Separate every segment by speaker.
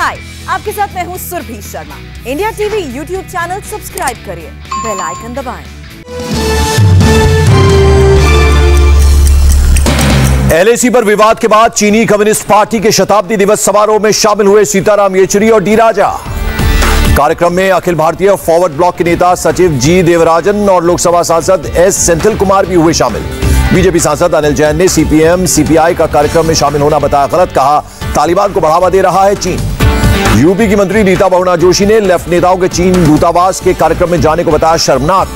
Speaker 1: हाय, आपके साथ मैं हूं Surabhi Sharma. India TV YouTube channel subscribe करिए, बेल आइकन दबाएं।
Speaker 2: एलएसी पर विवाद के बाद चीनी कम्युनिस्ट पार्टी के शताब्दी दिवस समारोह में शामिल हुए सीताराम येचुरी और डी राजा। कार्यक्रम में अखिल भारतीय फॉरवर्ड ब्लॉक के नेता सचिव जी देवराजन और लोकसभा सांसद एस सेंथिल कुमार भी हुए शामिल। बीजेपी सांसद अनिल जैन ने सीपीएम सीपीआई का कार्यक्रम में शामिल होना बताया गलत, कहा तालिबान को बढ़ावा दे रहा है चीन। यूपी की मंत्री रीता बहुगुणा जोशी ने लेफ्ट नेताओं के चीन दूतावास के कार्यक्रम में जाने को बताया शर्मनाक।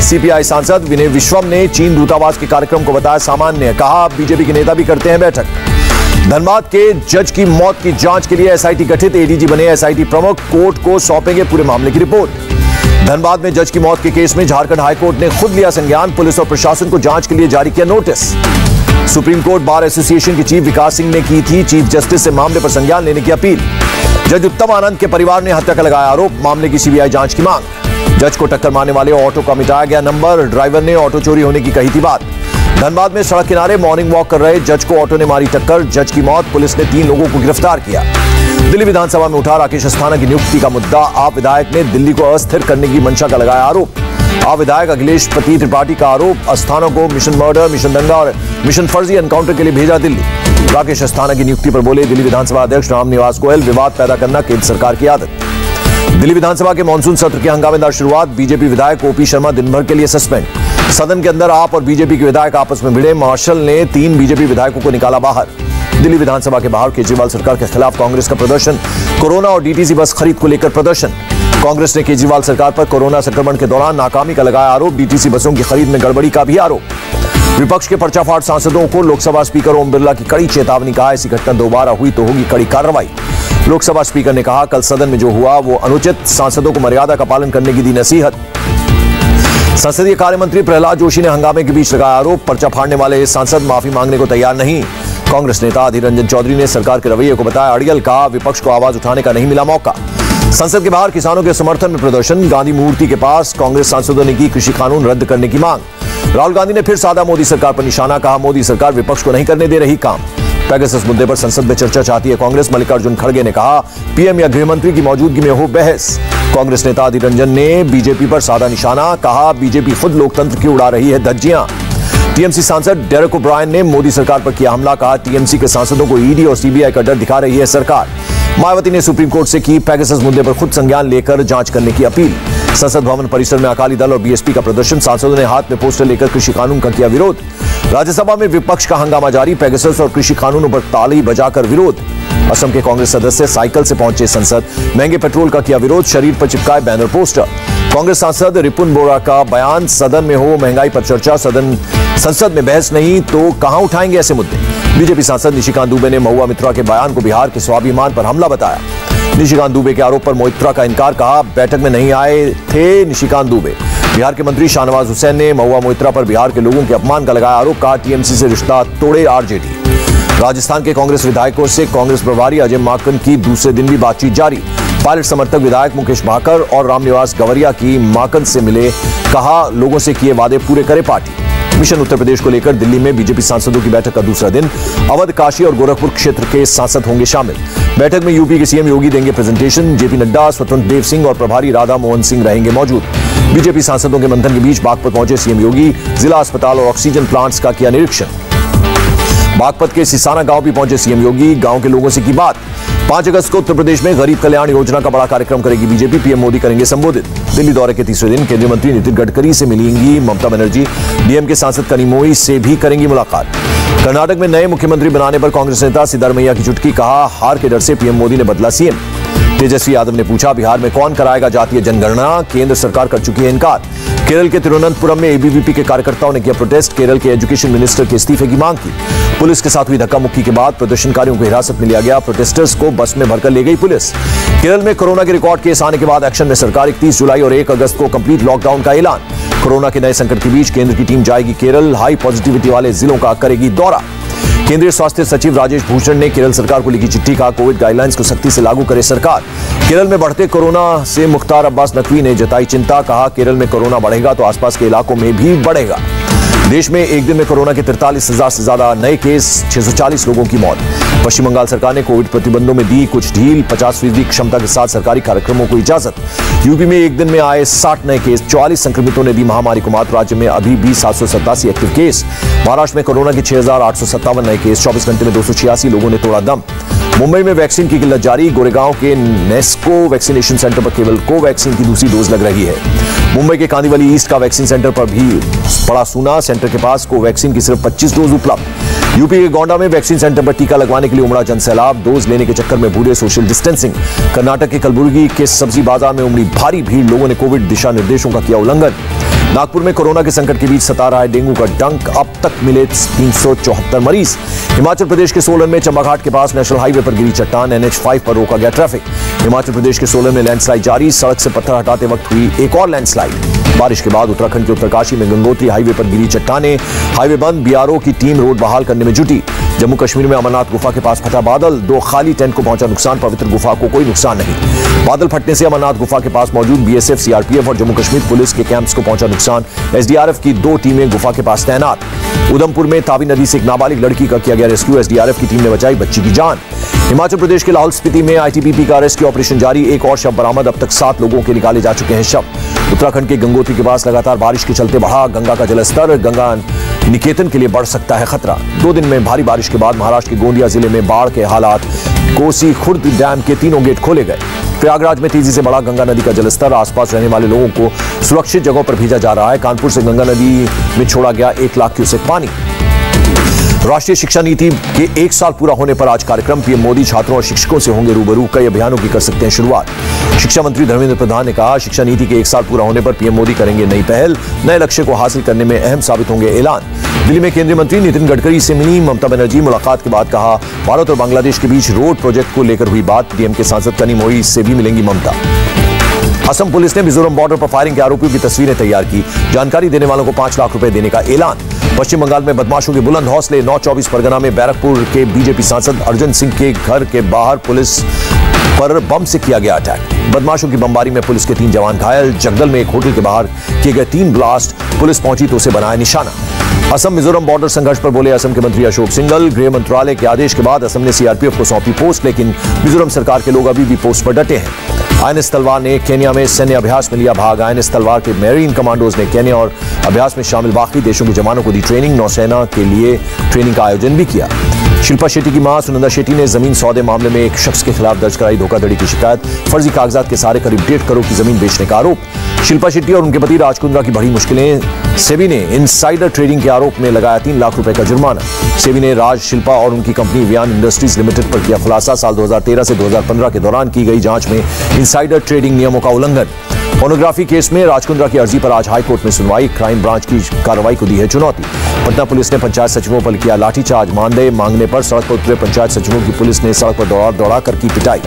Speaker 2: सीपीआई सांसद विनय विश्वम ने चीन दूतावास के कार्यक्रम को बताया सामान्य, कहा बीजेपी के नेता भी करते हैं बैठक। धनबाद के जज की मौत की जांच के लिए एसआईटी गठित, एडीजी बने एसआईटी प्रमुख, कोर्ट को सौंपेंगे पूरे मामले की रिपोर्ट। धनबाद में जज की मौत के केस में झारखंड हाईकोर्ट ने खुद लिया संज्ञान, पुलिस और प्रशासन को जांच के लिए जारी किया notice. Supreme court bar association के चीफ विकास सिंह ने की थी चीफ जस्टिस से मामले पर संज्ञान लेने की अपील। जज उत्तम आनंद के परिवार ने हत्या का लगाया आरोप, मामले की सीबीआई जांच की मांग। जज को टक्कर मारने वाले ऑटो का मिटाया गया नंबर, ड्राइवर ने ऑटो चोरी होने की कही थी बात। धनबाद में सड़क किनारे मॉर्निंग वॉक कर रहे जज को ऑटो ने मारी टक्कर, जज की मौत, पुलिस ने 3 लोगों को गिरफ्तार किया। दिल्ली विधानसभा में उठा राकेश अस्थाना की नियुक्ति का मुद्दा, आप विधायक ने दिल्ली को अस्थिर करने की मंशा का लगाया आरोप। आप विधायक अखिलेश पति त्रिपाठी का आरोप, अस्थाना को मिशन मर्डर, मिशन दंगा और मिशन फर्जी एनकाउंटर के लिए भेजा दिल्ली। राकेश अस्थाना की नियुक्ति पर बोले दिल्ली विधानसभा अध्यक्ष रामनिवास गोयल, विवाद पैदा करना केंद्र सरकार की आदत। दिल्ली विधानसभा के मानसून सत्र की हंगामेदार शुरुआत, बीजेपी विधायक ओपी शर्मा दिन भर के लिए सस्पेंड। सदन के अंदर आप और बीजेपी के विधायक आपस में भिड़े, मार्शल ने 3 बीजेपी विधायकों को निकाला बाहर। दिल्ली विधानसभा के बाहर केजरीवाल सरकार के खिलाफ कांग्रेस का प्रदर्शन, कोरोना और डीटीसी बस खरीद को लेकर प्रदर्शन। कांग्रेस ने केजरीवाल सरकार पर कोरोना संक्रमण के दौरान नाकामी का लगाया आरोप, डीटीसी बसों की खरीद में गड़बड़ी का भी आरोप। विपक्ष के पर्चाफाड़ सांसदों को लोकसभा स्पीकर ओम बिरला की कड़ी चेतावनी, कहा ऐसी घटना दोबारा हुई तो होगी कड़ी कार्रवाई। लोकसभा स्पीकर ने कहा कल सदन में जो हुआ वो अनुचित, सांसदों को मर्यादा का पालन करने की दी नसीहत। संसदीय कार्य मंत्री प्रहलाद जोशी ने हंगामे के बीच लगाया आरोप, पर्चा फाड़ने वाले सांसद माफी मांगने को तैयार नहीं। कांग्रेस नेता अधीर रंजन चौधरी ने सरकार के रवैये को बताया अड़ियल, कहा विपक्ष को आवाज उठाने का नहीं मिला मौका। संसद के बाहर किसानों के समर्थन में प्रदर्शन, गांधी मूर्ति के पास कांग्रेस सांसदों ने की कृषि कानून रद्द करने की मांग। राहुल गांधी ने फिर साधा मोदी सरकार पर निशाना, कहा मोदी सरकार विपक्ष को नहीं करने दे रही काम। पेगासस मुद्दे पर संसद में चर्चा चाहती है कांग्रेस, मल्लिकार्जुन खड़गे ने कहा पीएम या गृह मंत्री की मौजूदगी में हो बहस। कांग्रेस नेता अधीर रंजन ने बीजेपी पर साधा निशाना, कहा बीजेपी खुद लोकतंत्र की उड़ा रही है धज्जियां। टीएमसी सांसद डेरेक ओब्रायन ने मोदी सरकार पर किया हमला, कहा टीएमसी के सांसदों को ईडी और सीबीआई का डर दिखा रही है सरकार। मायावती ने सुप्रीम कोर्ट से की पेगासस मुद्दे पर खुद संज्ञान लेकर जांच करने की अपील। संसद भवन परिसर में अकाली दल और बीएसपी का प्रदर्शन, सांसदों ने हाथ में पोस्टर लेकर कृषि कानून का किया विरोध। राज्यसभा में विपक्ष का हंगामा जारी, पेगासस और कृषि कानूनों पर ताली बजाकर विरोध। असम के कांग्रेस सदस्य साइकिल से पहुंचे संसद, महंगे पेट्रोल का किया विरोध, शरीर पर चिपकाए बैनर पोस्टर। कांग्रेस सांसद रिपुन बोरा का बयान, सदन में हो महंगाई पर चर्चा, संसद में बहस नहीं तो कहां उठाएंगे ऐसे मुद्दे। बीजेपी सांसद निशिकांत दुबे ने महुआ मित्रा के बयान को बिहार के स्वाभिमान पर हमला बताया। निशिकांत दुबे के आरोप पर मोइत्रा का इनकार, कहा बैठक में नहीं आए थे निशिकांत दुबे। बिहार के मंत्री शाहनवाज हुसैन ने महुआ मोइत्रा पर बिहार के लोगों के अपमान का लगाया आरोप, कहा टीएमसी से रिश्ता तोड़े आरजेडी। राजस्थान के कांग्रेस विधायकों से कांग्रेस प्रभारी अजय माकन की दूसरे दिन भी बातचीत जारी। पायलट समर्थक विधायक मुकेश भाकर और रामनिवास गवरिया की माकन से मिले, कहा लोगों से किए वादे पूरे करे पार्टी। मिशन उत्तर प्रदेश को लेकर दिल्ली में बीजेपी सांसदों की बैठक का दूसरा दिन, अवध, काशी और गोरखपुर क्षेत्र के सांसद होंगे शामिल। बैठक में यूपी के सीएम योगी देंगे प्रेजेंटेशन, जेपी नड्डा, स्वतंत्र देव सिंह और प्रभारी राधा मोहन सिंह रहेंगे मौजूद। बीजेपी सांसदों के मंथन के बीच बागपत पहुंचे सीएम योगी, जिला अस्पताल और ऑक्सीजन प्लांट्स का किया निरीक्षण। बागपत के सिसाना गांव भी पहुंचे सीएम योगी, गांव के लोगों से की बात। 5 अगस्त को उत्तर प्रदेश में गरीब कल्याण योजना का बड़ा कार्यक्रम करेगी बीजेपी, पीएम मोदी करेंगे संबोधित। दिल्ली दौरे के तीसरे दिन केंद्रीय मंत्री नितिन गडकरी से मिलेंगी ममता बनर्जी, डीएम के सांसद कनिमोई से भी करेंगी मुलाकात। कर्नाटक में नए मुख्यमंत्री बनाने पर कांग्रेस नेता सिद्धारमैया की चुटकी, कहा हार के डर से पीएम मोदी ने बदला सीएम। तेजस्वी यादव ने पूछा बिहार में कौन कराएगा जातीय जनगणना, केंद्र सरकार कर चुकी है इनकार। केरल के तिरुवनंतपुरम में एबीवीपी के कार्यकर्ताओं ने किया प्रोटेस्ट, केरल के एजुकेशन मिनिस्टर के इस्तीफे की मांग की। पुलिस के साथ हुई धक्का मुक्की के बाद प्रदर्शनकारियों को हिरासत में लिया गया, प्रोटेस्टर्स को बस में भरकर ले गई पुलिस। केरल में कोरोना के रिकॉर्ड केस आने के बाद एक्शन में सरकार, 31 जुलाई और 1 अगस्त को कंप्लीट लॉकडाउन का ऐलान। कोरोना के नए संकट के बीच केंद्र की टीम जाएगी केरल, हाई पॉजिटिविटी वाले जिलों का करेगी दौरा। केंद्रीय स्वास्थ्य सचिव राजेश भूषण ने केरल सरकार को लिखी चिट्ठी, कहा कोविड गाइडलाइंस को सख्ती से लागू करे सरकार। केरल में बढ़ते कोरोना से मुख्तार अब्बास नकवी ने जताई चिंता, कहा केरल में कोरोना बढ़ेगा तो आसपास के इलाकों में भी बढ़ेगा। देश में एक दिन में कोरोना के 43,000 से ज्यादा नए केस, 640 लोगों की मौत। पश्चिम बंगाल सरकार ने कोविड प्रतिबंधों में दी कुछ ढील, 50% क्षमता के साथ सरकारी कार्यक्रमों को इजाजत। यूपी में एक दिन में आए 60 नए केस, 44 संक्रमितों ने दी महामारी को मात। राज्य में अभी भी 787 एक्टिव केस। महाराष्ट्र में कोरोना के 6,857 नए केस, 24 घंटे में 286 लोगों ने तोड़ा दम। मुंबई में वैक्सीन की किल्लत जारी, गोरेगांव के नेस्को वैक्सीनेशन सेंटर पर केवल कोवैक्सीन की दूसरी डोज लग रही है। मुंबई के कांदिवली ईस्ट का वैक्सीन सेंटर पर भी पड़ा सूना, सेंटर के पास कोवैक्सीन की सिर्फ 25 डोज उपलब्ध। यूपी के गोंडा में वैक्सीन सेंटर पर टीका लगवाने के लिए उमड़ा जनसैलाब, डोज लेने के चक्कर में भूले सोशल डिस्टेंसिंग। कर्नाटक के कलबुर्गी के सब्जी बाजार में उमड़ी भारी भीड़, लोगों ने कोविड दिशा निर्देशों का किया उल्लंघन। नागपुर में कोरोना के संकट के बीच सता रहा है डेंगू का डंक, अब तक मिले 374 मरीज। हिमाचल प्रदेश के सोलन में चंबाघाट के पास नेशनल हाईवे पर गिरी चट्टान, NH5 पर रोका गया ट्रैफिक। हिमाचल प्रदेश के सोलन में लैंडस्लाइड जारी, सड़क से पत्थर हटाते वक्त हुई एक और लैंडस्लाइड। बारिश के बाद उत्तराखंड के उत्तरकाशी में गंगोत्री हाईवे पर गिरी चट्टानें, हाईवे बंद, BRO की टीम रोड बहाल करने में जुटी। जम्मू कश्मीर में अमरनाथ गुफा के पास फटा बादल, 2 खाली टेंट को पहुंचा नुकसान, पवित्र गुफा को कोई नुकसान नहीं। बादल फटने से अमरनाथ गुफा के पास मौजूद BSF, CRPF और जम्मू कश्मीर पुलिस के कैंप्स को पहुंचा नुकसान। SDRF की 2 टीमें गुफा के पास तैनात। उधमपुर में तावी नदी से एक नाबालिग लड़की का किया गया रेस्क्यू, SDRF की टीम ने बचाई बच्ची की जान। हिमाचल प्रदेश के लाहौल स्पीति में ITBP का रेस्क्यू ऑपरेशन जारी, एक और शव बरामद, अब तक 7 लोगों के निकाले जा चुके हैं शव। उत्तराखंड के गंगोत्री के पास लगातार बारिश के चलते बढ़ा गंगा का जलस्तर, गंगा निकेतन के लिए बढ़ सकता है खतरा। 2 दिन में भारी बारिश के बाद महाराष्ट्र के गोंदिया जिले में बाढ़ के हालात, कोसी खुर्द डैम के 3 गेट खोले गए। प्रयागराज में तेजी से बढ़ा गंगा नदी का जलस्तर, आसपास रहने वाले लोगों को सुरक्षित जगहों पर भेजा जा रहा है। कानपुर से गंगा नदी में छोड़ा गया 1 लाख क्यूसेक पानी। राष्ट्रीय शिक्षा नीति के 1 साल पूरा होने पर आज कार्यक्रम, PM मोदी छात्रों और शिक्षकों से होंगे रूबरू, कई अभियानों की कर सकते हैं शुरुआत। शिक्षा मंत्री धर्मेंद्र प्रधान ने कहा, शिक्षा नीति के 1 साल पूरा होने पर PM मोदी करेंगे नई पहल, नए लक्ष्य को हासिल करने में अहम साबित होंगे ऐलान। दिल्ली में केंद्रीय मंत्री नितिन गडकरी से मिली ममता बनर्जी, मुलाकात के बाद कहा, भारत और बांग्लादेश के बीच रोड प्रोजेक्ट को लेकर हुई बात। DMK सांसद कनिमोई से भी मिलेंगी ममता। असम पुलिस ने मिजोरम बॉर्डर पर फायरिंग के आरोपियों की तस्वीरें तैयार की, जानकारी देने वालों को 5 लाख रुपए देने का ऐलान। पश्चिम बंगाल में बदमाशों के बुलंद हौसले, 9/24 परगना में बैरकपुर के BJP सांसद अर्जुन सिंह के घर के बाहर पुलिस पर बम से किया गया अटैक। बदमाशों की बमबारी में पुलिस के 3 जवान घायल। जगदल में एक होटल के बाहर किए गए 3 ब्लास्ट, पुलिस पहुंची तो उसे बनाया निशाना। असम मिजोरम बॉर्डर संघर्ष पर बोले असम के मंत्री अशोक सिंघल, गृह मंत्रालय के आदेश के बाद असम ने CRPF को सौंपी पोस्ट, लेकिन मिजोरम सरकार के लोग अभी भी पोस्ट पर डटे हैं। INS तलवार ने केन्या में सैन्य अभ्यास में लिया भाग। INS तलवार के मेरीन कमांडोज ने केन्या और अभ्यास में शामिल बाकी देशों के जवानों को दी ट्रेनिंग, नौसेना के लिए ट्रेनिंग का आयोजन भी किया। शिल्पा शेट्टी की मां सुनंदा शेट्टी ने जमीन सौदे मामले में एक शख्स के खिलाफ दर्ज कराई धोखाधड़ी की शिकायत, फर्जी कागजात के सहारे करीब 1.5 करोड़ की जमीन बेचने का आरोप। शिल्पा शेट्टी और उनके पति राज कुंद्रा की बढ़ी मुश्किलें, सेबी ने इनसाइडर ट्रेडिंग के आरोप में लगाया 3 लाख रुपए का जुर्माना। सेबी ने राज, शिल्पा और उनकी कंपनी वियान इंडस्ट्रीज लिमिटेड पर किया खुलासा, साल 2013 से 2015 के दौरान की गई जांच में इनसाइडर ट्रेडिंग नियमों का उल्लंघन। पोर्नोग्राफी केस में राजकुंद्रा की अर्जी पर आज हाईकोर्ट में सुनवाई, क्राइम ब्रांच की कार्रवाई को दी है चुनौती। पटना पुलिस ने पंचायत सचिवों पर किया लाठीचार्ज, मानदेय मांगने पर सड़क पर उतरे पंचायत सचिवों की पुलिस ने सड़क पर दौड़ा कर की पिटाई।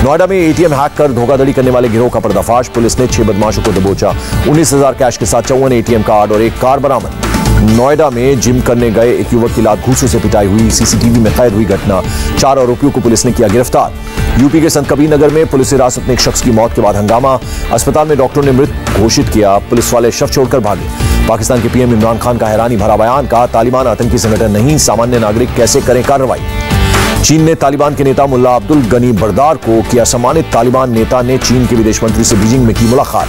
Speaker 2: नोएडा में ATM हैक कर धोखाधड़ी करने वाले गिरोह का पर्दाफाश, पुलिस ने 6 बदमाशों को दबोचा, 19,000 कैश के साथ 54 ATM कार्ड और एक कार बरामद। नोएडा में जिम करने गए एक युवक की लात घूंसों से पिटाई हुई, CCTV में कैद हुई घटना, 4 आरोपियों को पुलिस ने किया गिरफ्तार। यूपी के संत कबीर नगर में पुलिस हिरासत में एक शख्स की मौत के बाद हंगामा, अस्पताल में डॉक्टर ने मृत घोषित किया, पुलिस वाले शव छोड़कर भागे। पाकिस्तान के PM इमरान खान का हैरानी भरा बयान, कहा तालिबान आतंकी संगठन नहीं, सामान्य नागरिक कैसे करें कार्रवाई। चीन ने तालिबान के नेता मुल्ला अब्दुल गनी बरदार को किया सम्मानित, तालिबान नेता ने चीन के विदेश मंत्री से बीजिंग में की मुलाकात।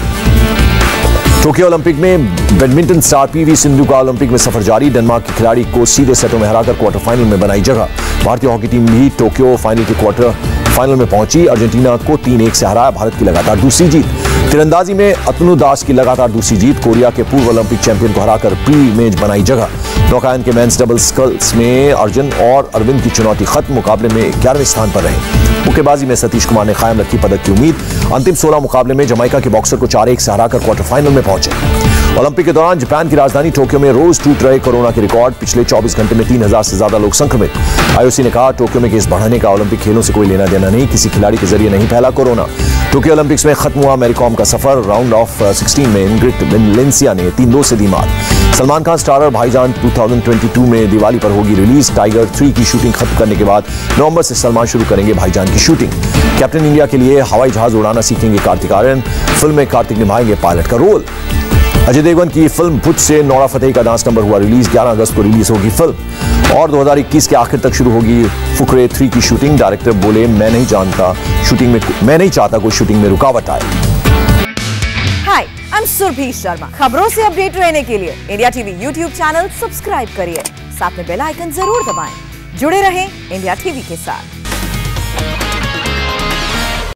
Speaker 2: टोक्यो ओलंपिक में बैडमिंटन स्टार PV सिंधु का ओलंपिक में सफर जारी, डेनमार्क के खिलाड़ी को सीधे सेटों में हराकर क्वार्टर फाइनल में बनाई जगह। भारतीय हॉकी टीम भी टोक्यो फाइनल के क्वार्टर फाइनल में पहुंची, अर्जेंटीना को 3-1 से हराया, भारत की लगातार दूसरी जीत। तीरंदाजी में अतनु दास की लगातार दूसरी जीत, कोरिया के पूर्व ओलंपिक चैंपियन को हराकर प्री इमेज बनाई जगह। नौकायन के मेंस डबल स्कल्स में अर्जुन और अरविंद की चुनौती खत्म, मुकाबले में 11वें स्थान पर रहे। मुक्केबाजी में सतीश कुमार ने कायम रखी पदक की उम्मीद, अंतिम 16 मुकाबले में जमैका के बॉक्सर को 4-1 से हराकर क्वार्टर फाइनल में पहुंचे। ओलंपिक के दौरान जापान की राजधानी टोक्यो में रोज टूट रहे कोरोना के रिकॉर्ड, पिछले 24 घंटे में 3,000 से ज्यादा लोग संक्रमित। IOC ने कहा टोक्यो में केस बढ़ने का ओलंपिक खेलों से कोई लेना देना नहीं, किसी खिलाड़ी के जरिए नहीं फैला कोरोना। टोक्यो ओलंपिक्स में खत्म हुआ मैरी कॉम का सफर, राउंड ऑफ 16 में इंग्रिड वेलेंसिया ने 3-2 से दी मात। सलमान खान स्टारर भाईजान 2022 में दिवाली पर होगी रिलीज, टाइगर 3 की शूटिंग खत्म करने के बाद नवंबर से सलमान शुरू करेंगे भाईजान की शूटिंग। कैप्टन इंडिया के लिए हवाई जहाज उड़ाना सीखेंगे कार्तिक आर्यन, फिल्म में कार्तिक निभाएंगे पायलट का रोल। अजय देवगन की फिल्म भुज से नोरा फतेही का डांस नंबर हुआ रिलीज। 11 अगस्त को रिलीज होगी फिल्म और 2021 के आखिर तक शुरू होगी फुकरे 3 की शूटिंग। डायरेक्टर बोले, मैं नहीं चाहता कोई शूटिंग में रुकावट आए।
Speaker 1: हाय, आई एम सुरभि शर्मा। खबरों से अपडेट रहने के लिए India TV YouTube channel subscribe करिए, साथ में बेल आइकन जरूर दबाएं। जुड़े रहें इंडिया टीवी के साथ।